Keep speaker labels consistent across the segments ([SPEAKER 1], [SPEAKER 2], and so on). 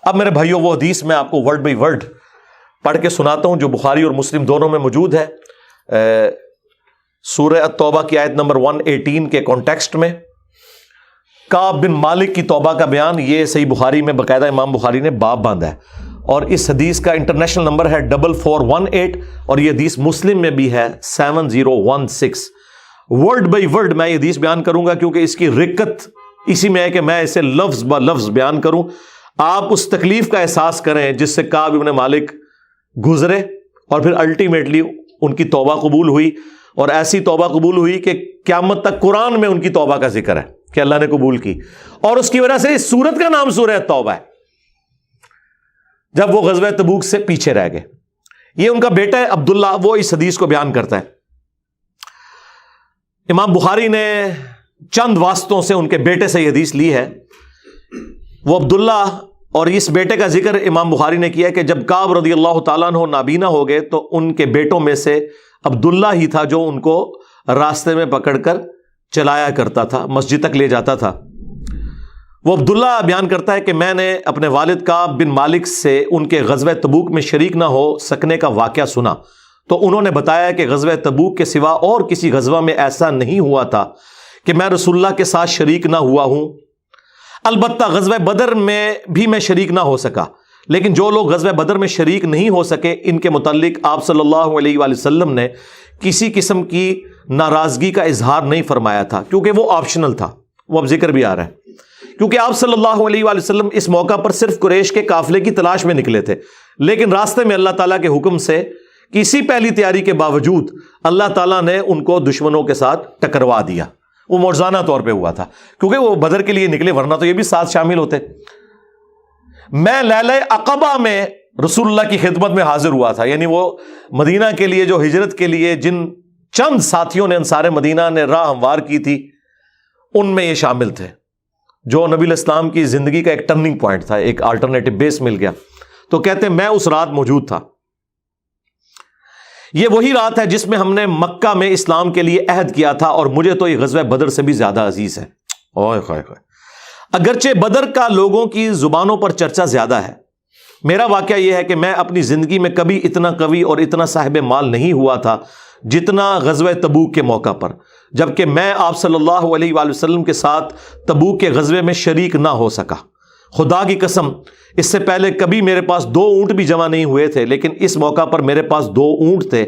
[SPEAKER 1] اب میرے بھائیوں وہ حدیث میں آپ کو ورڈ بائی ورڈ پڑھ کے سناتا ہوں جو بخاری اور مسلم دونوں میں موجود ہے، سورہ التوبہ کی آیت نمبر 118 کے کانٹیکسٹ میں کعب بن مالک کی توبہ کا بیان، یہ صحیح بخاری میں باقاعدہ امام بخاری نے باب باندھا ہے، اور اس حدیث کا انٹرنیشنل نمبر ہے 4418، اور یہ حدیث مسلم میں بھی ہے 7016۔ ورڈ بائی ورڈ میں یہ حدیث بیان کروں گا کیونکہ اس کی رکت اسی میں ہے کہ میں اسے لفظ با لفظ بیان کروں، آپ اس تکلیف کا احساس کریں جس سے کعب بن مالک گزرے، اور پھر الٹیمیٹلی ان کی توبہ قبول ہوئی، اور ایسی توبہ قبول ہوئی کہ قیامت تک قرآن میں ان کی توبہ کا ذکر ہے کہ اللہ نے قبول کی، اور اس کی وجہ سے اس سورت کا نام سورہ توبہ ہے، جب وہ غزوہ تبوک سے پیچھے رہ گئے۔ یہ ان کا بیٹا ہے عبداللہ، وہ اس حدیث کو بیان کرتا ہے۔ امام بخاری نے چند واسطوں سے ان کے بیٹے سے یہ حدیث لی ہے، وہ عبداللہ، اور اس بیٹے کا ذکر امام بخاری نے کیا کہ جب کعب رضی اللہ تعالیٰ عنہ نابینا ہو گئے تو ان کے بیٹوں میں سے عبداللہ ہی تھا جو ان کو راستے میں پکڑ کر چلایا کرتا تھا، مسجد تک لے جاتا تھا۔ وہ عبداللہ بیان کرتا ہے کہ میں نے اپنے والد کعب بن مالک سے ان کے غزوہ تبوک میں شریک نہ ہو سکنے کا واقعہ سنا، تو انہوں نے بتایا کہ غزوہ تبوک کے سوا اور کسی غزوہ میں ایسا نہیں ہوا تھا کہ میں رسول اللہ کے ساتھ شریک نہ ہوا ہوں، البتہ غزوہ بدر میں بھی میں شریک نہ ہو سکا، لیکن جو لوگ غزوہ بدر میں شریک نہیں ہو سکے ان کے متعلق آپ صلی اللہ علیہ وآلہ وسلم نے کسی قسم کی ناراضگی کا اظہار نہیں فرمایا تھا، کیونکہ وہ آپشنل تھا، وہ اب ذکر بھی آ رہا ہے، کیونکہ آپ صلی اللہ علیہ وآلہ وسلم اس موقع پر صرف قریش کے قافلے کی تلاش میں نکلے تھے، لیکن راستے میں اللہ تعالیٰ کے حکم سے کسی پہلی تیاری کے باوجود اللہ تعالیٰ نے ان کو دشمنوں کے ساتھ ٹکروا دیا۔ وہ موزانہ طور پہ ہوا تھا کیونکہ وہ بدر کے لیے نکلے، ورنہ تو یہ بھی ساتھ شامل ہوتے۔ میں لیلہ عقبہ میں رسول اللہ کی خدمت میں حاضر ہوا تھا، یعنی وہ مدینہ کے لیے جو ہجرت کے لیے جن چند ساتھیوں نے انصار مدینہ نے راہ ہموار کی تھی ان میں یہ شامل تھے، جو نبی الاسلام کی زندگی کا ایک ٹرننگ پوائنٹ تھا، ایک الٹرنیٹو بیس مل گیا۔ تو کہتے ہیں میں اس رات موجود تھا، یہ وہی رات ہے جس میں ہم نے مکہ میں اسلام کے لیے عہد کیا تھا، اور مجھے تو یہ غزوہ بدر سے بھی زیادہ عزیز ہے۔ اوئے خائے خائے، اگرچہ بدر کا لوگوں کی زبانوں پر چرچا زیادہ ہے، میرا واقعہ یہ ہے کہ میں اپنی زندگی میں کبھی اتنا قوی اور اتنا صاحب مال نہیں ہوا تھا جتنا غزوہ تبوک کے موقع پر، جبکہ میں آپ صلی اللہ علیہ وآلہ وسلم کے ساتھ تبوک کے غزوے میں شریک نہ ہو سکا۔ خدا کی قسم اس سے پہلے کبھی میرے پاس 2 اونٹ بھی جمع نہیں ہوئے تھے، لیکن اس موقع پر میرے پاس 2 اونٹ تھے۔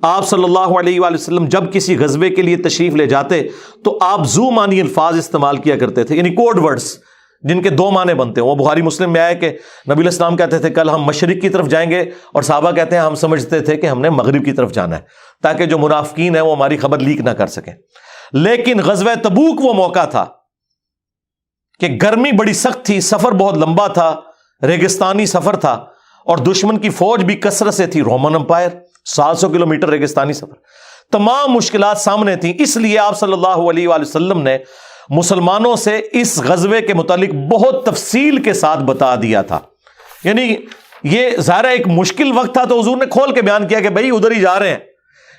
[SPEAKER 1] آپ صلی اللہ علیہ وآلہ وسلم جب کسی غزوے کے لیے تشریف لے جاتے تو آپ ذو معنی الفاظ استعمال کیا کرتے تھے، یعنی کوڈ ورڈز جن کے 2 معنی بنتے ہیں۔ وہ بخاری مسلم میں آیا کہ نبی الاسلام کہتے تھے کل ہم مشرق کی طرف جائیں گے، اور صحابہ کہتے ہیں ہم سمجھتے تھے کہ ہم نے مغرب کی طرف جانا ہے تاکہ جو منافقین ہیں وہ ہماری خبر لیک نہ کر سکیں۔ لیکن غزوہ تبوک وہ موقع تھا کہ گرمی بڑی سخت تھی، سفر بہت لمبا تھا، ریگستانی سفر تھا، اور دشمن کی فوج بھی کثرت سے تھی، رومن امپائر، 700 کلومیٹر ریگستانی سفر، تمام مشکلات سامنے تھیں۔ اس لیے آپ صلی اللہ علیہ وآلہ وسلم نے مسلمانوں سے اس غزوے کے متعلق بہت تفصیل کے ساتھ بتا دیا تھا، یعنی یہ ظاہر ایک مشکل وقت تھا تو حضور نے کھول کے بیان کیا کہ بھائی ادھر ہی جا رہے ہیں،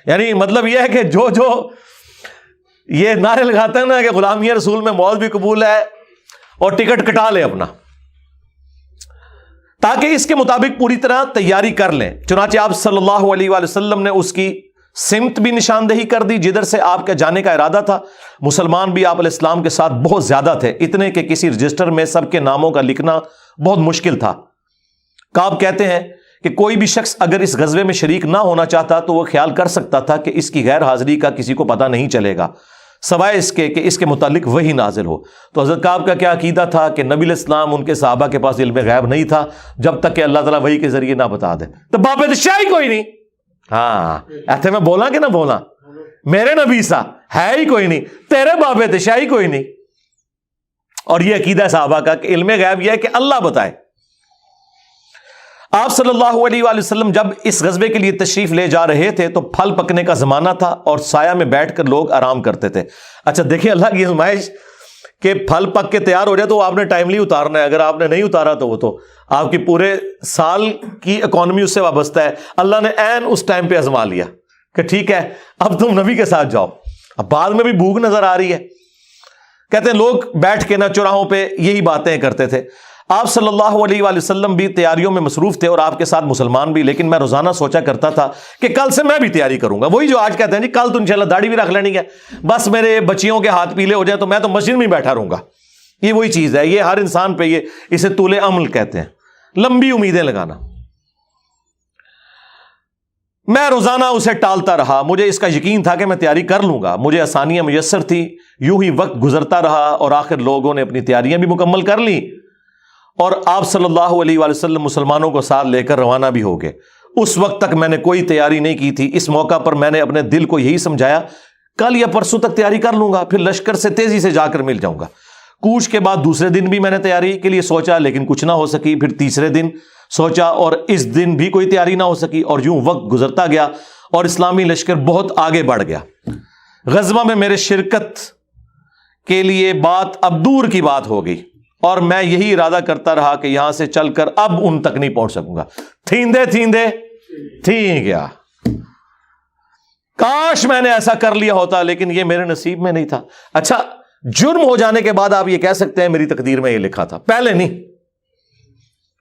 [SPEAKER 1] یعنی مطلب یہ ہے کہ جو یہ نعرے لگاتے ہیں نا کہ غلامی رسول میں موت بھی قبول ہے اور ٹکٹ کٹا لے اپنا، تاکہ اس کے مطابق پوری طرح تیاری کر لیں۔ چنانچہ آپ صلی اللہ علیہ وآلہ وسلم نے اس کی سمت بھی نشاندہی کر دی جدھر سے آپ کے جانے کا ارادہ تھا۔ مسلمان بھی آپ علیہ السلام کے ساتھ بہت زیادہ تھے، اتنے کہ کسی رجسٹر میں سب کے ناموں کا لکھنا بہت مشکل تھا۔ کعب کہتے ہیں کہ کوئی بھی شخص اگر اس غزوے میں شریک نہ ہونا چاہتا تو وہ خیال کر سکتا تھا کہ اس کی غیر حاضری کا کسی کو پتہ نہیں چلے گا سوائے اس کے کہ اس کے متعلق وحی نازل ہو۔ تو حضرت کعب کا کیا عقیدہ تھا کہ نبی علیہ السلام ان کے صحابہ کے پاس علم غیب نہیں تھا جب تک کہ اللہ تعالیٰ وحی کے ذریعے نہ بتا دے۔ تو باب شاہی کوئی نہیں، ہاں ایسے میں بولا کہ نہ بولا، میرے نبی سا ہے ہی کوئی نہیں، تیرے باب شاہی کوئی نہیں۔ اور یہ عقیدہ صحابہ کا کہ علم غیب یہ ہے کہ اللہ بتائے۔ آپ صلی اللہ علیہ وآلہ وسلم جب اس غزوے کے لیے تشریف لے جا رہے تھے تو پھل پکنے کا زمانہ تھا اور سایہ میں بیٹھ کر لوگ آرام کرتے تھے۔ اچھا دیکھیں اللہ کی آزمائش کہ پھل پک کے تیار ہو جائے تو آپ نے ٹائملی اتارنا ہے، اگر آپ نے نہیں اتارا تو وہ تو آپ کی پورے سال کی اکانومی اس سے وابستہ ہے۔ اللہ نے عین اس ٹائم پہ آزما لیا کہ ٹھیک ہے اب تم نبی کے ساتھ جاؤ۔ اب بعد میں بھی بھوک نظر آ رہی ہے، کہتے ہیں لوگ بیٹھ کے نہ چوراہوں پہ یہی باتیں کرتے تھے۔ آپ صلی اللہ علیہ وآلہ وسلم بھی تیاریوں میں مصروف تھے اور آپ کے ساتھ مسلمان بھی، لیکن میں روزانہ سوچا کرتا تھا کہ کل سے میں بھی تیاری کروں گا. وہی جو آج کہتے ہیں جی کل تو انشاءاللہ داڑھی بھی رکھ لینی ہے، بس میرے بچیوں کے ہاتھ پیلے ہو جائیں تو میں تو مسجد میں بیٹھا رہوں گا. یہ وہی چیز ہے، یہ ہر انسان پہ اسے طول عمل کہتے ہیں، لمبی امیدیں لگانا. میں روزانہ اسے ٹالتا رہا. مجھے اس کا یقین تھا کہ میں تیاری کر لوں گا، مجھے آسانیاں میسر تھی. یوں ہی وقت گزرتا رہا اور آخر لوگوں نے اپنی تیاریاں بھی مکمل کر لی اور آپ صلی اللہ علیہ وآلہ وسلم مسلمانوں کو ساتھ لے کر روانہ بھی ہو گئے. اس وقت تک میں نے کوئی تیاری نہیں کی تھی. اس موقع پر میں نے اپنے دل کو یہی سمجھایا کل یا پرسوں تک تیاری کر لوں گا، پھر لشکر سے تیزی سے جا کر مل جاؤں گا. کوچ کے بعد دوسرے دن بھی میں نے تیاری کے لیے سوچا لیکن کچھ نہ ہو سکی. پھر تیسرے دن سوچا اور اس دن بھی کوئی تیاری نہ ہو سکی. اور یوں وقت گزرتا گیا اور اسلامی لشکر بہت آگے بڑھ گیا. غزوہ میں میرے شرکت کے لیے بات اب دور کی بات ہو گئی اور میں یہی ارادہ کرتا رہا کہ یہاں سے چل کر اب ان تک نہیں پہنچ سکوں گا. تھیندے تھی گیا. کاش میں نے ایسا کر لیا ہوتا، لیکن یہ میرے نصیب میں نہیں تھا. اچھا، جرم ہو جانے کے بعد آپ یہ کہہ سکتے ہیں میری تقدیر میں یہ لکھا تھا، پہلے نہیں.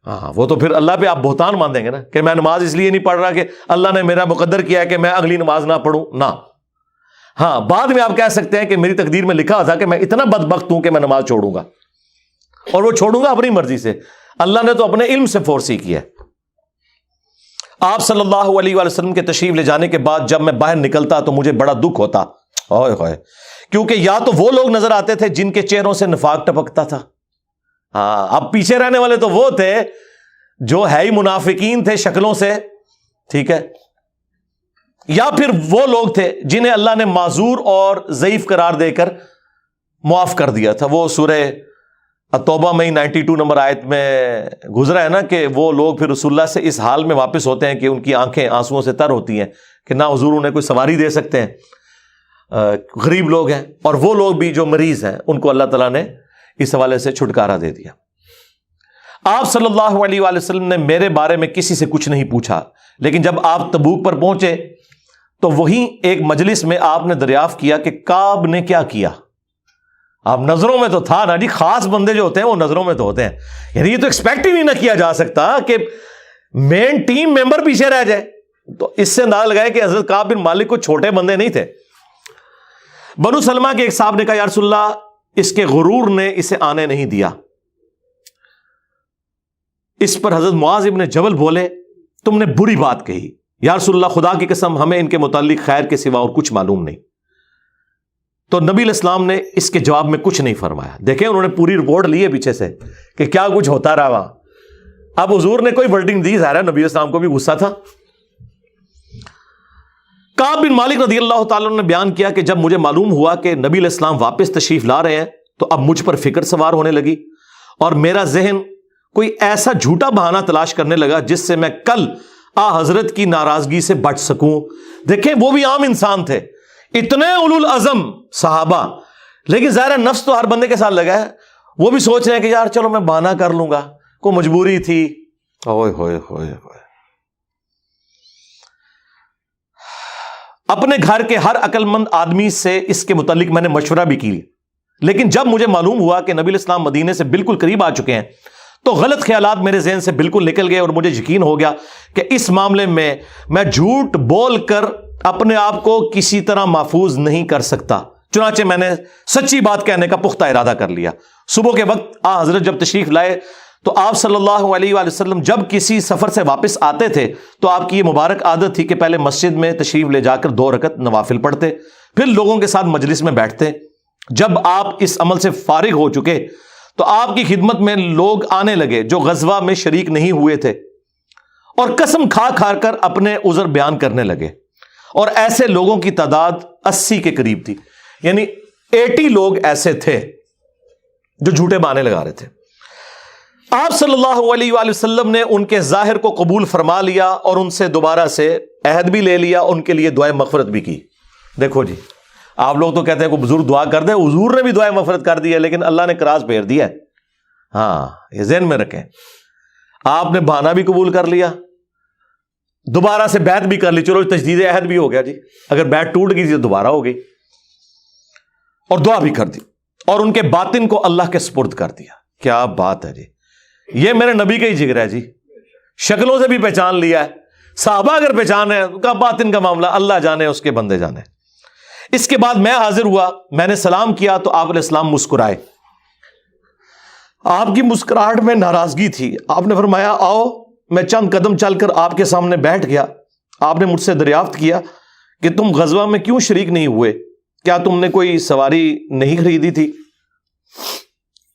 [SPEAKER 1] ہاں، وہ تو پھر اللہ پہ آپ بہتان مان دیں گے نا کہ میں نماز اس لیے نہیں پڑھ رہا کہ اللہ نے میرا مقدر کیا ہے کہ میں اگلی نماز نہ پڑھوں. نہ، ہاں بعد میں آپ کہہ سکتے ہیں کہ میری تقدیر میں لکھا تھا کہ میں اتنا بدبخت ہوں کہ میں نماز چھوڑوں گا، اور وہ چھوڑوں گا اپنی مرضی سے. اللہ نے تو اپنے علم سے فورس ہی کیا. آپ صلی اللہ علیہ وآلہ وسلم کے تشریف لے جانے کے بعد جب میں باہر نکلتا تو مجھے بڑا دکھ ہوتا، کیونکہ یا تو وہ لوگ نظر آتے تھے جن کے چہروں سے نفاق ٹپکتا تھا. ہاں، اب پیچھے رہنے والے تو وہ تھے جو ہے ہی منافقین تھے شکلوں سے، ٹھیک ہے، یا پھر وہ لوگ تھے جنہیں اللہ نے معذور اور ضعیف قرار دے کر معاف کر دیا تھا. وہ سورہ توبہ میں 92 نمبر آیت میں گزرا ہے نا کہ وہ لوگ پھر رسول اللہ سے اس حال میں واپس ہوتے ہیں کہ ان کی آنکھیں آنسوؤں سے تر ہوتی ہیں کہ نہ حضور انہیں کوئی سواری دے سکتے ہیں، غریب لوگ ہیں. اور وہ لوگ بھی جو مریض ہیں ان کو اللہ تعالیٰ نے اس حوالے سے چھٹکارا دے دیا. آپ صلی اللہ علیہ وآلہ وسلم نے میرے بارے میں کسی سے کچھ نہیں پوچھا، لیکن جب آپ تبوک پر پہنچے تو وہیں ایک مجلس میں آپ نے دریافت کیا کہ کعب نے کیا کیا. آپ نظروں میں تو تھا نا جی، خاص بندے جو ہوتے ہیں وہ نظروں میں تو ہوتے ہیں. یعنی یہ تو ایکسپیکٹ ہی نہیں نہ کیا جا سکتا کہ مین ٹیم ممبر پیچھے رہ جائے. تو اس سے اندازہ لگائے کہ حضرت کعب بن مالک کو چھوٹے بندے نہیں تھے. بنو سلمہ کے ایک صاحب نے کہا یا رسول اللہ اس کے غرور نے اسے آنے نہیں دیا. اس پر حضرت معاذ ابن جبل بولے تم نے بری بات کہی. یا رسول اللہ خدا کی قسم ہمیں ان کے متعلق خیر کے سوا اور کچھ معلوم نہیں. تو نبی علیہ السلام نے اس کے جواب میں کچھ نہیں فرمایا. دیکھیں انہوں نے پوری رپورٹ لی ہے پیچھے سے کہ کیا کچھ ہوتا رہا وہاں. اب حضور نے کوئی ورڈنگ دی، ظاہر ہے نبی علیہ السلام کو بھی غصہ تھا. کعب بن مالک رضی اللہ تعالیٰ نے بیان کیا کہ جب مجھے معلوم ہوا کہ نبی علیہ السلام واپس تشریف لا رہے ہیں تو اب مجھ پر فکر سوار ہونے لگی اور میرا ذہن کوئی ایسا جھوٹا بہانہ تلاش کرنے لگا جس سے میں کل حضرت کی ناراضگی سے بچ سکوں. دیکھیں وہ بھی عام انسان تھے، اتنے اولو العزم صحابہ، لیکن ظاہر نفس تو ہر بندے کے ساتھ لگا ہے. وہ بھی سوچ رہے ہیں کہ یار چلو میں بہانہ کر لوں گا، کوئی مجبوری تھی. ہوئے ہوئے ہوئے ہوئے. اپنے گھر کے ہر عقل مند آدمی سے اس کے متعلق میں نے مشورہ بھی کی، لیکن جب مجھے معلوم ہوا کہ نبی علیہ السلام مدینے سے بالکل قریب آ چکے ہیں تو غلط خیالات میرے ذہن سے بالکل نکل گئے اور مجھے یقین ہو گیا کہ اس معاملے میں جھوٹ بول کر اپنے آپ کو کسی طرح محفوظ نہیں کر سکتا. چنانچہ میں نے سچی بات کہنے کا پختہ ارادہ کر لیا. صبح کے وقت حضرت جب تشریف لائے تو آپ صلی اللہ علیہ وآلہ وسلم جب کسی سفر سے واپس آتے تھے تو آپ کی یہ مبارک عادت تھی کہ پہلے مسجد میں تشریف لے جا کر 2 رکعت نوافل پڑھتے، پھر لوگوں کے ساتھ مجلس میں بیٹھتے. جب آپ اس عمل سے فارغ ہو چکے تو آپ کی خدمت میں لوگ آنے لگے جو غزوہ میں شریک نہیں ہوئے تھے اور قسم کھا کھا کر اپنے عذر بیان کرنے لگے. اور ایسے لوگوں کی تعداد 80 کے قریب تھی، یعنی 80 لوگ ایسے تھے جو جھوٹے بہانے لگا رہے تھے. آپ صلی اللہ علیہ وآلہ وسلم نے ان کے ظاہر کو قبول فرما لیا اور ان سے دوبارہ سے عہد بھی لے لیا، ان کے لیے دعائے مغفرت بھی کی. دیکھو جی، آپ لوگ تو کہتے ہیں کوئی بزرگ دعا کر دے، حضور نے بھی دعائے مغفرت کر دی ہے، لیکن اللہ نے کراس پھیر دیا ہے. ہاں یہ ذہن میں رکھیں. آپ نے بہانہ بھی قبول کر لیا، دوبارہ سے بیعت بھی کر لی، چلو تجدید عہد بھی ہو گیا جی. اگر بیعت ٹوٹ گئی تو دوبارہ ہو گئی، اور دعا بھی کر دی اور ان کے باطن کو اللہ کے سپرد کر دیا. کیا بات ہے جی. یہ میرے نبی کا ہی جگر ہے جی، شکلوں سے بھی پہچان لیا ہے، صحابہ اگر پہچان ہے کا باطن کا معاملہ اللہ جانے، اس کے بندے جانے۔ اس کے بعد میں حاضر ہوا، میں نے سلام کیا تو آپ علیہ السلام مسکرائے، آپ کی مسکراہٹ میں ناراضگی تھی۔ آپ نے فرمایا آؤ، میں چند قدم چل کر آپ کے سامنے بیٹھ گیا۔ آپ نے مجھ سے دریافت کیا کہ تم غزوہ میں کیوں شریک نہیں ہوئے، کیا تم نے کوئی سواری نہیں خریدی تھی؟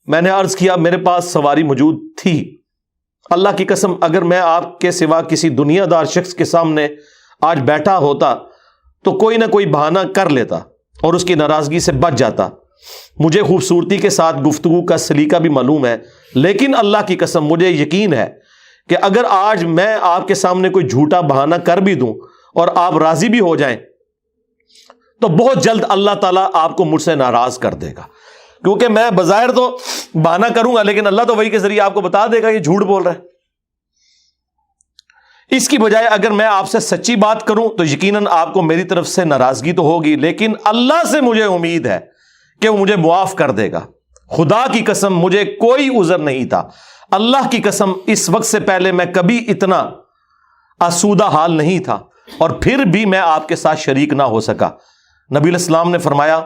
[SPEAKER 1] میں نے عرض کیا میرے پاس سواری موجود تھی، اللہ کی قسم اگر میں آپ کے سوا کسی دنیا دار شخص کے سامنے آج بیٹھا ہوتا تو کوئی نہ کوئی بہانہ کر لیتا اور اس کی ناراضگی سے بچ جاتا۔ مجھے خوبصورتی کے ساتھ گفتگو کا سلیقہ بھی معلوم ہے، لیکن اللہ کی قسم مجھے یقین ہے کہ اگر آج میں آپ کے سامنے کوئی جھوٹا بہانہ کر بھی دوں اور آپ راضی بھی ہو جائیں تو بہت جلد اللہ تعالیٰ آپ کو مجھ سے ناراض کر دے گا، کیونکہ میں بظاہر تو بہانہ کروں گا لیکن اللہ تو وحی کے ذریعے آپ کو بتا دے گا یہ جھوٹ بول رہا ہے۔ اس کی بجائے اگر میں آپ سے سچی بات کروں تو یقیناً آپ کو میری طرف سے ناراضگی تو ہوگی، لیکن اللہ سے مجھے امید ہے کہ وہ مجھے معاف کر دے گا۔ خدا کی قسم مجھے کوئی عذر نہیں تھا، اللہ کی قسم اس وقت سے پہلے میں کبھی اتنا آسودہ حال نہیں تھا، اور پھر بھی میں آپ کے ساتھ شریک نہ ہو سکا۔ نبی علیہ السلام نے فرمایا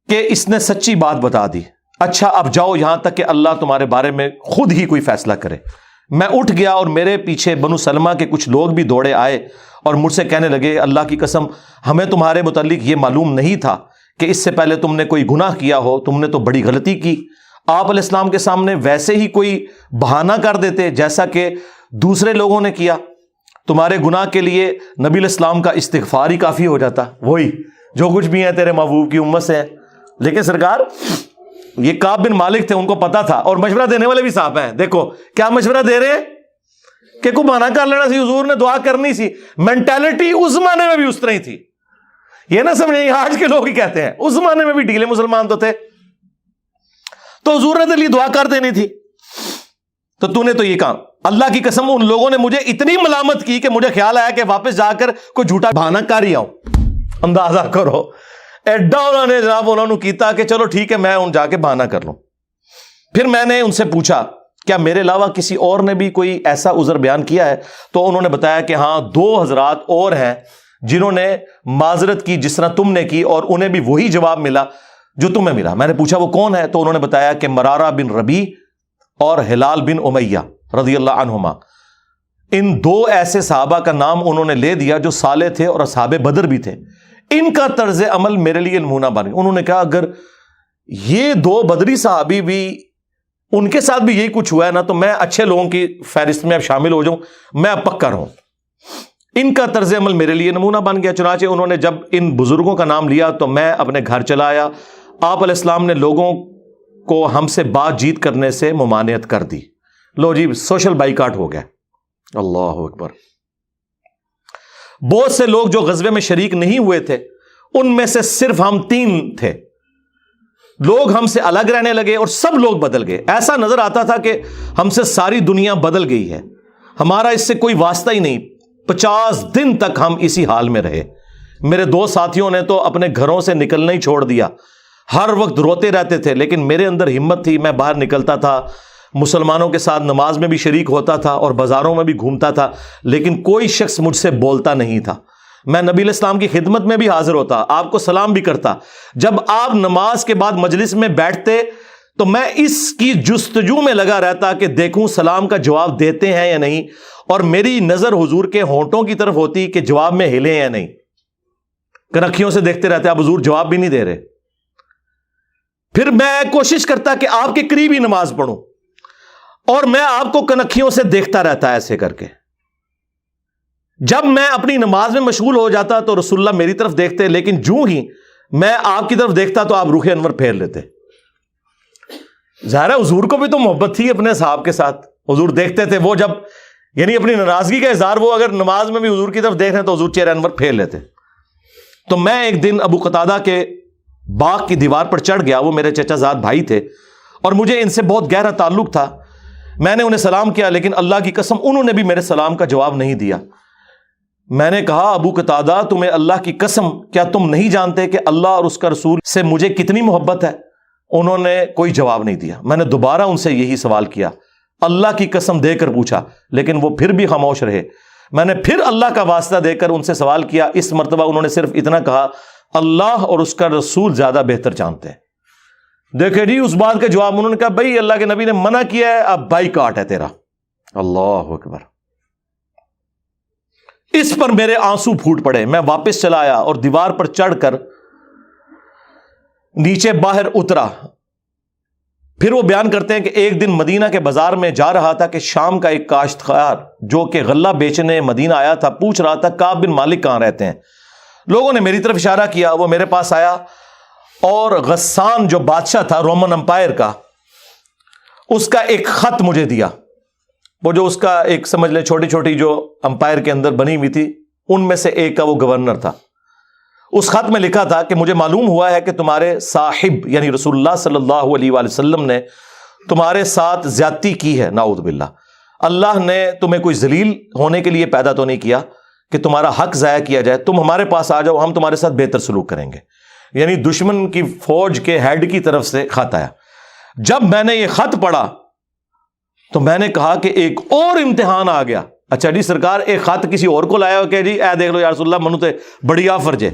[SPEAKER 1] کہ اس نے سچی بات بتا دی، اچھا اب جاؤ یہاں تک کہ اللہ تمہارے بارے میں خود ہی کوئی فیصلہ کرے۔ میں اٹھ گیا اور میرے پیچھے بنو سلمہ کے کچھ لوگ بھی دوڑے آئے اور مجھ سے کہنے لگے اللہ کی قسم ہمیں تمہارے متعلق یہ معلوم نہیں تھا کہ اس سے پہلے تم نے کوئی گناہ کیا ہو، تم نے تو بڑی غلطی کی۔ آپ علیہ السلام کے سامنے ویسے ہی کوئی بہانہ کر دیتے جیسا کہ دوسرے لوگوں نے کیا، تمہارے گناہ کے لیے نبی علیہ السلام کا استغفار ہی کافی ہو جاتا، وہی جو کچھ بھی ہیں تیرے محبوب کی امت سے ہیں۔ لیکن سرکار یہ کعب بن مالک تھے، ان کو پتا تھا، اور مشورہ دینے والے بھی صاحب ہیں، دیکھو کیا مشورہ دے رہے ہیں کہ کو بہانہ کر لینا سی، حضور نے دعا کرنی سی۔ مینٹالٹی اس زمانے میں بھی اس طرح ہی تھی، یہ نہ سمجھیں آج کے لوگ ہی کہتے ہیں، اس زمانے میں بھی ڈھیلے مسلمان تو تھے، تو حضور نے تیرے لیے دعا کر دینی تھی، تو تو نے تو یہ کام۔ اللہ کی قسم ان لوگوں نے مجھے اتنی ملامت کی کہ مجھے خیال آیا کہ واپس جا کر کوئی جھوٹا بہانہ کر ہی آؤں۔ اندازہ کرو ایڈا انہوں نے جناب انہوں نے کیتا کہ چلو ٹھیک ہے میں ان جا کے بہانہ کر لوں۔ پھر میں نے ان سے پوچھا کیا میرے علاوہ کسی اور نے بھی کوئی ایسا عذر بیان کیا ہے؟ تو انہوں نے بتایا کہ ہاں 2 حضرات اور ہیں جنہوں نے معذرت کی جس طرح تم نے کی، اور انہیں بھی وہی جواب ملا جو تمہیں ملا۔ میں نے پوچھا وہ کون ہے؟ تو انہوں نے بتایا کہ مرارہ بن ربیع اور ہلال بن امیہ رضی اللہ عنہما، ان 2 ایسے صحابہ کا نام انہوں نے لے دیا جو صالح تھے اور اصحاب بدر بھی تھے، ان کا طرز عمل میرے لیے نمونہ بن گیا۔ انہوں نے کہا اگر یہ 2 بدری صحابی بھی ان کے ساتھ بھی یہی کچھ ہوا ہے نا تو میں اچھے لوگوں کی فہرست میں اب شامل ہو جاؤں، میں اب پکا رہوں۔ ان کا طرز عمل میرے لیے نمونہ بن گیا۔ چنانچہ انہوں نے جب ان بزرگوں کا نام لیا تو میں اپنے گھر چلا آیا۔ آپ علیہ السلام نے لوگوں کو ہم سے بات چیت کرنے سے ممانعت کر دی۔ لو جی سوشل بائیکاٹ ہو گیا۔ اللہ اکبر۔ بہت سے لوگ جو غزوے میں شریک نہیں ہوئے تھے ان میں سے صرف ہم 3 تھے، لوگ ہم سے الگ رہنے لگے اور سب لوگ بدل گئے۔ ایسا نظر آتا تھا کہ ہم سے ساری دنیا بدل گئی ہے، ہمارا اس سے کوئی واسطہ ہی نہیں۔ 50 دن تک ہم اسی حال میں رہے۔ میرے 2 ساتھیوں نے تو اپنے گھروں سے نکلنا ہی چھوڑ دیا، ہر وقت روتے رہتے تھے، لیکن میرے اندر ہمت تھی، میں باہر نکلتا تھا، مسلمانوں کے ساتھ نماز میں بھی شریک ہوتا تھا اور بازاروں میں بھی گھومتا تھا، لیکن کوئی شخص مجھ سے بولتا نہیں تھا۔ میں نبی علیہ السلام کی خدمت میں بھی حاضر ہوتا، آپ کو سلام بھی کرتا۔ جب آپ نماز کے بعد مجلس میں بیٹھتے تو میں اس کی جستجو میں لگا رہتا کہ دیکھوں سلام کا جواب دیتے ہیں یا نہیں، اور میری نظر حضور کے ہونٹوں کی طرف ہوتی کہ جواب میں ہلے یا نہیں۔ کنکھیوں سے دیکھتے رہتے، اب حضور جواب بھی نہیں دے رہے۔ پھر میں کوشش کرتا کہ آپ کے قریب ہی نماز پڑھوں، اور میں آپ کو کنکھیوں سے دیکھتا رہتا ایسے کر کے۔ جب میں اپنی نماز میں مشغول ہو جاتا تو رسول اللہ میری طرف دیکھتے، لیکن جو ہی میں آپ کی طرف دیکھتا تو آپ رخ انور پھیر لیتے۔ ظاہر ہے حضور کو بھی تو محبت تھی اپنے صحاب کے ساتھ، حضور دیکھتے تھے، وہ جب یعنی اپنی ناراضگی کا اظہار وہ اگر نماز میں بھی حضور کی طرف دیکھ رہے تو حضور چہرہ انور پھیر لیتے۔ تو میں ایک دن ابو قتادہ کے باغ کی دیوار پر چڑھ گیا، وہ میرے چچا زاد بھائی تھے اور مجھے ان سے بہت گہرا تعلق تھا۔ میں نے انہیں سلام کیا، لیکن اللہ کی قسم انہوں نے بھی میرے سلام کا جواب نہیں دیا۔ میں نے کہا ابو قتادہ تمہیں اللہ کی قسم کیا تم نہیں جانتے کہ اللہ اور اس کا رسول سے مجھے کتنی محبت ہے؟ انہوں نے کوئی جواب نہیں دیا. میں نے دوبارہ ان سے یہی سوال کیا, اللہ کی قسم دے کر پوچھا, لیکن وہ پھر بھی خاموش رہے. میں نے پھر اللہ کا واسطہ دے کر ان سے سوال کیا. اس مرتبہ انہوں نے صرف اتنا کہا, اللہ اور اس کا رسول زیادہ بہتر جانتے ہیں. دیکھیں جی اس بات کا جواب انہوں نے کہا, بھائی اللہ کے نبی نے منع کیا ہے, اب بائیکاٹ ہے تیرا. اللہ اکبر. اس پر میرے آنسو پھوٹ پڑے. میں واپس چلا آیا اور دیوار پر چڑھ کر نیچے باہر اترا. پھر وہ بیان کرتے ہیں کہ ایک دن مدینہ کے بازار میں جا رہا تھا کہ شام کا ایک کاشتکار جو کہ غلہ بیچنے مدینہ آیا تھا پوچھ رہا تھا کعب بن مالک کہاں رہتے ہیں. لوگوں نے میری طرف اشارہ کیا, وہ میرے پاس آیا اور غسان جو بادشاہ تھا رومن امپائر کا, اس کا ایک خط مجھے دیا. وہ جو اس کا ایک سمجھ لے چھوٹی چھوٹی جو امپائر کے اندر بنی ہوئی تھی ان میں سے ایک کا وہ گورنر تھا. اس خط میں لکھا تھا کہ مجھے معلوم ہوا ہے کہ تمہارے صاحب یعنی رسول اللہ صلی اللہ علیہ وآلہ وسلم نے تمہارے ساتھ زیادتی کی ہے, نعوذ باللہ. اللہ نے تمہیں کوئی ذلیل ہونے کے لیے پیدا تو نہیں کیا کہ تمہارا حق ضائع کیا جائے. تم ہمارے پاس آ جاؤ, ہم تمہارے ساتھ بہتر سلوک کریں گے. یعنی دشمن کی فوج کے ہیڈ کی طرف سے خط آیا. جب میں نے یہ خط پڑھا تو میں نے کہا کہ ایک اور امتحان آ گیا. اچھا جی سرکار, ایک خط کسی اور کو لایا ہو کہ جی اے دیکھ لو یا رسول اللہ منو تے بڑی آفر جے.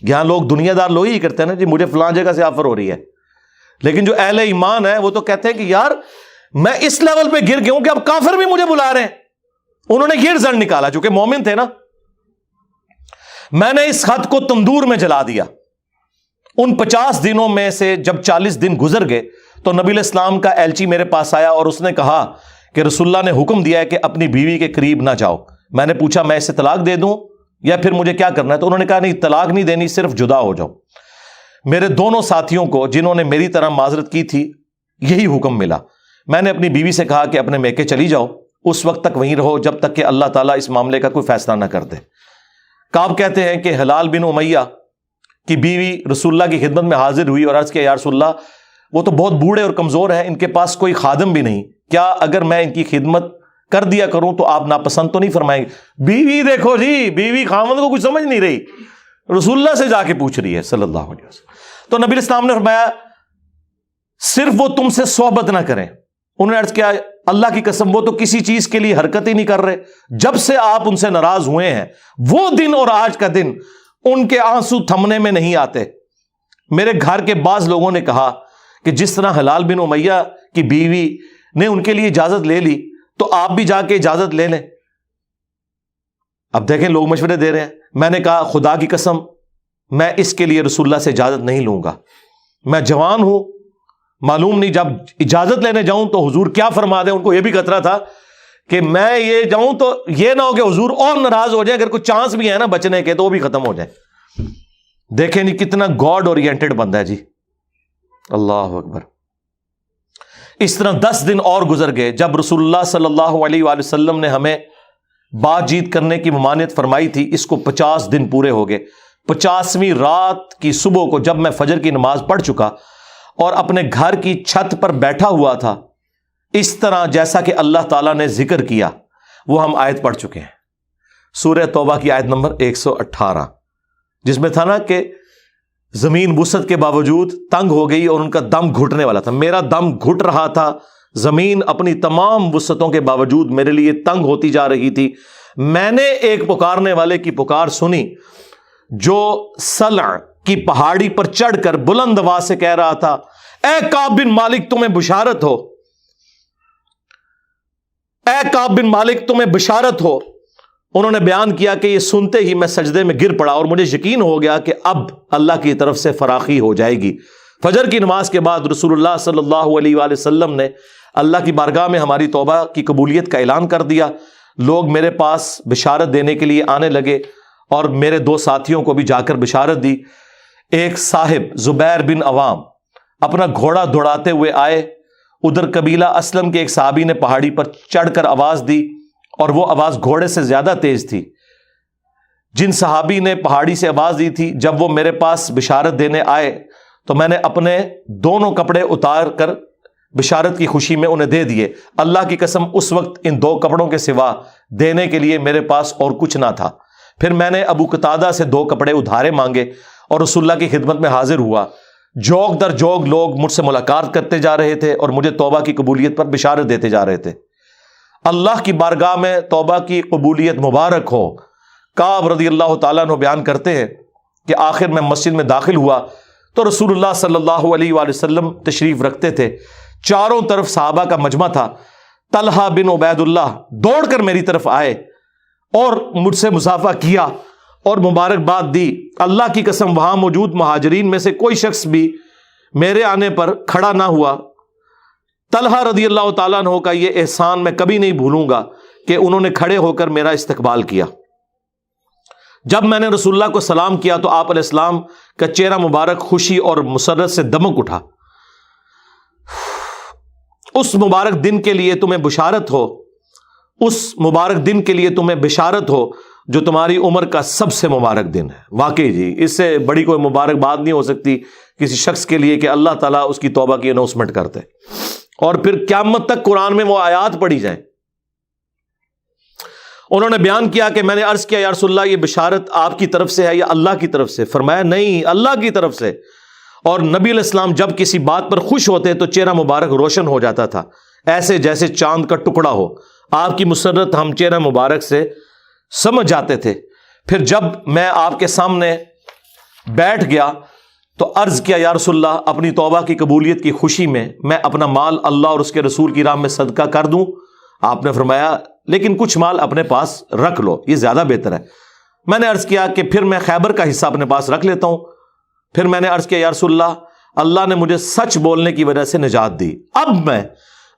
[SPEAKER 1] یہاں لوگ دنیا دار لوگ ہی کرتے ہیں نا جی, مجھے فلاں جگہ سے آفر ہو رہی ہے. لیکن جو اہل ایمان ہے وہ تو کہتے ہیں کہ یار میں اس لیول پہ گر گیا ہوں کہ اب کافر بھی مجھے بلا رہے ہیں. انہوں نے یہ رزلٹ نکالا, چونکہ مومن تھے نا. میں نے اس خط کو تندور میں جلا دیا. ان 50 دنوں میں سے جب 40 دن گزر گئے تو نبی علیہ السلام کا ایلچی میرے پاس آیا اور اس نے کہا کہ رسول اللہ نے حکم دیا ہے کہ اپنی بیوی کے قریب نہ جاؤ. میں نے پوچھا میں اسے طلاق دے دوں یا پھر مجھے کیا کرنا ہے؟ تو انہوں نے کہا نہیں, طلاق نہیں دینی, صرف جدا ہو جاؤ. میرے دونوں ساتھیوں کو جنہوں نے میری طرح معذرت کی تھی یہی حکم ملا. میں نے اپنی بیوی سے کہا کہ اپنے میکے چلی جاؤ, اس وقت تک وہیں رہو جب تک کہ اللہ تعالیٰ اس معاملے کا کوئی فیصلہ نہ کر دے. کعب کہتے ہیں کہ ہلال بن امیہ کی بیوی رسول اللہ کی خدمت میں حاضر ہوئی اور عرض کیا یا رسول اللہ وہ تو بہت بوڑھے اور کمزور ہیں, ان کے پاس کوئی خادم بھی نہیں, کیا اگر میں ان کی خدمت کر دیا کروں تو آپ ناپسند تو نہیں فرمائیں گے؟ بیوی دیکھو جی, بیوی خاوند کو کچھ سمجھ نہیں رہی, رسول اللہ سے جا کے پوچھ رہی ہے صلی اللہ علیہ وسلم. تو نبی اسلام نے فرمایا صرف وہ تم سے صحبت نہ کریں. انہوں نے عرض کیا اللہ کی قسم وہ تو کسی چیز کے لیے حرکت ہی نہیں کر رہے. جب سے آپ ان سے ناراض ہوئے ہیں وہ دن اور آج کا دن ان کے آنسو تھمنے میں نہیں آتے. میرے گھر کے بعض لوگوں نے کہا کہ جس طرح ہلال بن امیہ کی بیوی نے ان کے لیے اجازت لے لی تو آپ بھی جا کے اجازت لے لیں. اب دیکھیں لوگ مشورے دے رہے ہیں. میں نے کہا خدا کی قسم میں اس کے لیے رسول اللہ سے اجازت نہیں لوں گا. میں جوان ہوں, معلوم نہیں جب اجازت لینے جاؤں تو حضور کیا فرما دیں. ان کو یہ بھی خطرہ تھا کہ میں یہ جاؤں تو یہ نہ ہو کہ حضور اور ناراض ہو جائیں, اگر کوئی چانس بھی ہے نا بچنے کے تو وہ بھی ختم ہو جائے. دیکھیں نہیں کتنا گاڈ اورینٹڈ بندہ ہے جی, اللہ اکبر. اس طرح 10 دن اور گزر گئے. جب رسول اللہ صلی اللہ علیہ وآلہ وسلم نے ہمیں بات چیت کرنے کی ممانعت فرمائی تھی, اس کو 50 دن پورے ہو گئے. 50ویں رات کی صبح کو جب میں فجر کی نماز پڑھ چکا اور اپنے گھر کی چھت پر بیٹھا ہوا تھا, اس طرح جیسا کہ اللہ تعالیٰ نے ذکر کیا وہ ہم آیت پڑھ چکے ہیں, سورہ توبہ کی آیت نمبر 118, جس میں تھا نا کہ زمین وسعت کے باوجود تنگ ہو گئی اور ان کا دم گھٹنے والا تھا. میرا دم گھٹ رہا تھا, زمین اپنی تمام وسعتوں کے باوجود میرے لیے تنگ ہوتی جا رہی تھی. میں نے ایک پکارنے والے کی پکار سنی جو سلع کی پہاڑی پر چڑھ کر بلند آواز سے کہہ رہا تھا اے کعب بن مالک تمہیں بشارت ہو, اے کعب بن مالک تمہیں بشارت ہو. انہوں نے بیان کیا کہ یہ سنتے ہی میں سجدے میں گر پڑا اور مجھے یقین ہو گیا کہ اب اللہ کی طرف سے فراخی ہو جائے گی. فجر کی نماز کے بعد رسول اللہ صلی اللہ علیہ وآلہ وسلم نے اللہ کی بارگاہ میں ہماری توبہ کی قبولیت کا اعلان کر دیا. لوگ میرے پاس بشارت دینے کے لیے آنے لگے اور میرے 2 ساتھیوں کو بھی جا کر بشارت دی. ایک صاحب زبیر بن عوام اپنا گھوڑا دوڑاتے ہوئے آئے. ادھر قبیلہ اسلم کے ایک صحابی نے پہاڑی پر چڑھ کر آواز دی اور وہ آواز گھوڑے سے زیادہ تیز تھی. جن صحابی نے پہاڑی سے آواز دی تھی جب وہ میرے پاس بشارت دینے آئے تو میں نے اپنے دونوں کپڑے اتار کر بشارت کی خوشی میں انہیں دے دیے. اللہ کی قسم اس وقت ان 2 کپڑوں کے سوا دینے کے لیے میرے پاس اور کچھ نہ تھا. پھر میں نے ابو قتادہ سے 2 کپڑے ادھارے مانگے اور رسول اللہ کی خدمت میں حاضر ہوا. جوگ در جوگ لوگ مجھ سے ملاقات کرتے جا رہے تھے اور مجھے توبہ کی قبولیت پر بشارت دیتے جا رہے تھے۔ اللہ کی بارگاہ میں توبہ کی قبولیت مبارک ہو۔ کعب رضی اللہ تعالیٰ عنہ بیان کرتے ہیں کہ آخر میں مسجد میں داخل ہوا تو رسول اللہ صلی اللہ علیہ وآلہ وسلم تشریف رکھتے تھے، چاروں طرف صحابہ کا مجمع تھا۔ طلحہ بن عبید اللہ دوڑ کر میری طرف آئے اور مجھ سے مصافحہ کیا اور مبارکباد دی۔ اللہ کی قسم وہاں موجود مہاجرین میں سے کوئی شخص بھی میرے آنے پر کھڑا نہ ہوا۔ طلحہ رضی اللہ تعالیٰ عنہ کا یہ احسان میں کبھی نہیں بھولوں گا کہ انہوں نے کھڑے ہو کر میرا استقبال کیا۔ جب میں نے رسول اللہ کو سلام کیا تو آپ علیہ السلام کا چہرہ مبارک خوشی اور مسرت سے دمک اٹھا۔ اس مبارک دن کے لیے تمہیں بشارت ہو، اس مبارک دن کے لیے تمہیں بشارت ہو جو تمہاری عمر کا سب سے مبارک دن ہے۔ واقعی جی اس سے بڑی کوئی مبارک بات نہیں ہو سکتی کسی شخص کے لیے کہ اللہ تعالیٰ اس کی توبہ کی اناؤنسمنٹ کرتے اور پھر قیامت تک قرآن میں وہ آیات پڑھی جائیں۔ انہوں نے بیان کیا کہ میں نے عرض کیا یا رسول اللہ یہ بشارت آپ کی طرف سے ہے یا اللہ کی طرف سے؟ فرمایا نہیں، اللہ کی طرف سے۔ اور نبی علیہ السلام جب کسی بات پر خوش ہوتے تو چہرہ مبارک روشن ہو جاتا تھا، ایسے جیسے چاند کا ٹکڑا ہو۔ آپ کی مسرت ہم چہرہ مبارک سے سمجھ جاتے تھے۔ پھر جب میں آپ کے سامنے بیٹھ گیا تو عرض کیا یا رسول اللہ اپنی توبہ کی قبولیت کی خوشی میں اپنا مال اللہ اور اس کے رسول کی راہ میں صدقہ کر دوں؟ آپ نے فرمایا لیکن کچھ مال اپنے پاس رکھ لو، یہ زیادہ بہتر ہے۔ میں نے عرض کیا کہ پھر میں خیبر کا حصہ اپنے پاس رکھ لیتا ہوں۔ پھر میں نے عرض کیا یا رسول اللہ اللہ نے مجھے سچ بولنے کی وجہ سے نجات دی، اب میں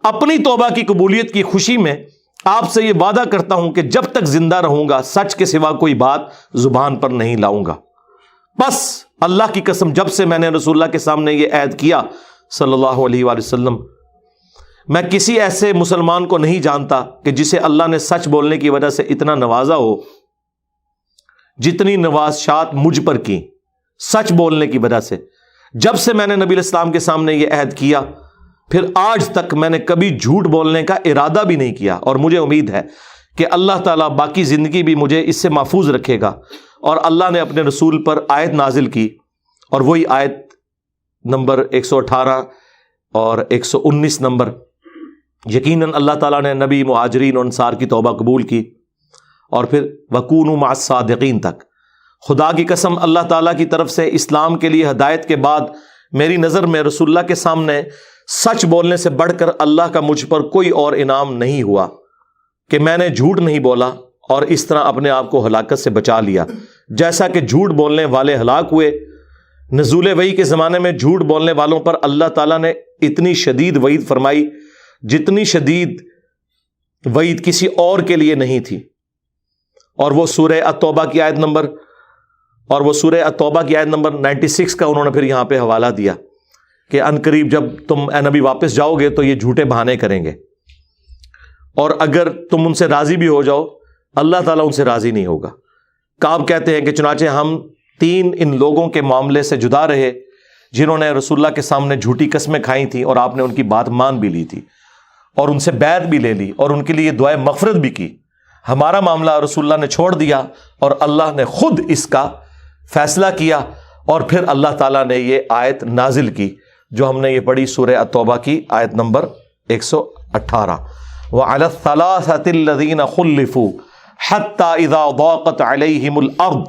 [SPEAKER 1] اپنی توبہ کی قبولیت کی خوشی میں آپ سے یہ وعدہ کرتا ہوں کہ جب تک زندہ رہوں گا سچ کے سوا کوئی بات زبان پر نہیں لاؤں گا۔ بس اللہ کی قسم جب سے میں نے رسول اللہ کے سامنے یہ عہد کیا صلی اللہ علیہ وآلہ وسلم، میں کسی ایسے مسلمان کو نہیں جانتا کہ جسے اللہ نے سچ بولنے کی وجہ سے اتنا نوازا ہو جتنی نوازشات مجھ پر کی سچ بولنے کی وجہ سے۔ جب سے میں نے نبی علیہ السلام کے سامنے یہ عہد کیا پھر آج تک میں نے کبھی جھوٹ بولنے کا ارادہ بھی نہیں کیا، اور مجھے امید ہے کہ اللہ تعالیٰ باقی زندگی بھی مجھے اس سے محفوظ رکھے گا۔ اور اللہ نے اپنے رسول پر آیت نازل کی، اور وہی آیت نمبر 118 اور 119 نمبر، یقیناً اللہ تعالیٰ نے نبی مہاجرین اور انصار کی توبہ قبول کی، اور پھر وَكُونُوا مَعَ الصَّادِقِينَ تک۔ خدا کی قسم اللہ تعالیٰ کی طرف سے اسلام کے لیے ہدایت کے بعد میری نظر میں رسول اللہ کے سامنے سچ بولنے سے بڑھ کر اللہ کا مجھ پر کوئی اور انعام نہیں ہوا کہ میں نے جھوٹ نہیں بولا اور اس طرح اپنے آپ کو ہلاکت سے بچا لیا۔ جیسا کہ جھوٹ بولنے والے ہلاک ہوئے، نزول وحی کے زمانے میں جھوٹ بولنے والوں پر اللہ تعالیٰ نے اتنی شدید وعید فرمائی جتنی شدید وعید کسی اور کے لیے نہیں تھی۔ اور وہ سورہ التوبہ کی آیت نمبر 96 کا انہوں نے پھر یہاں پہ حوالہ دیا کہ ان قریب جب تم اے نبی واپس جاؤ گے تو یہ جھوٹے بہانے کریں گے، اور اگر تم ان سے راضی بھی ہو جاؤ اللہ تعالیٰ ان سے راضی نہیں ہوگا۔ کعب کہتے ہیں کہ چنانچہ ہم 3 ان لوگوں کے معاملے سے جدا رہے جنہوں نے رسول اللہ کے سامنے جھوٹی قسمیں کھائی تھیں اور آپ نے ان کی بات مان بھی لی تھی اور ان سے بیعت بھی لے لی اور ان کے لیے دعائے مغفرت بھی کی۔ ہمارا معاملہ رسول اللہ نے چھوڑ دیا اور اللہ نے خود اس کا فیصلہ کیا، اور پھر اللہ تعالیٰ نے یہ آیت نازل کی جو ہم نے یہ پڑھی سورہ التوبہ کی آیت نمبر 118، وَعَلَى الثَّلَاثَةِ الَّذِينَ خُلِّفُوا حَتَّى إِذَا ضَاقَتْ عَلَيْهِمُ الْأَرْضُ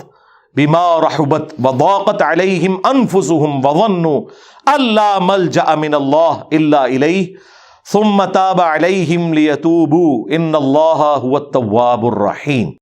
[SPEAKER 1] بِمَا رَحُبَتْ وَضَاقَتْ عَلَيْهِمْ أَنفُسُهُمْ وَظَنُّوا أَن لَّا مَلْجَأَ مِنَ اللَّهِ إِلَّا إِلَيْهِ ثُمَّ تَابَ عَلَيْهِمْ لِيَتُوبُوا إِنَّ اللَّهَ هُوَ التَّوَّابُ الرَّحِيمُ۔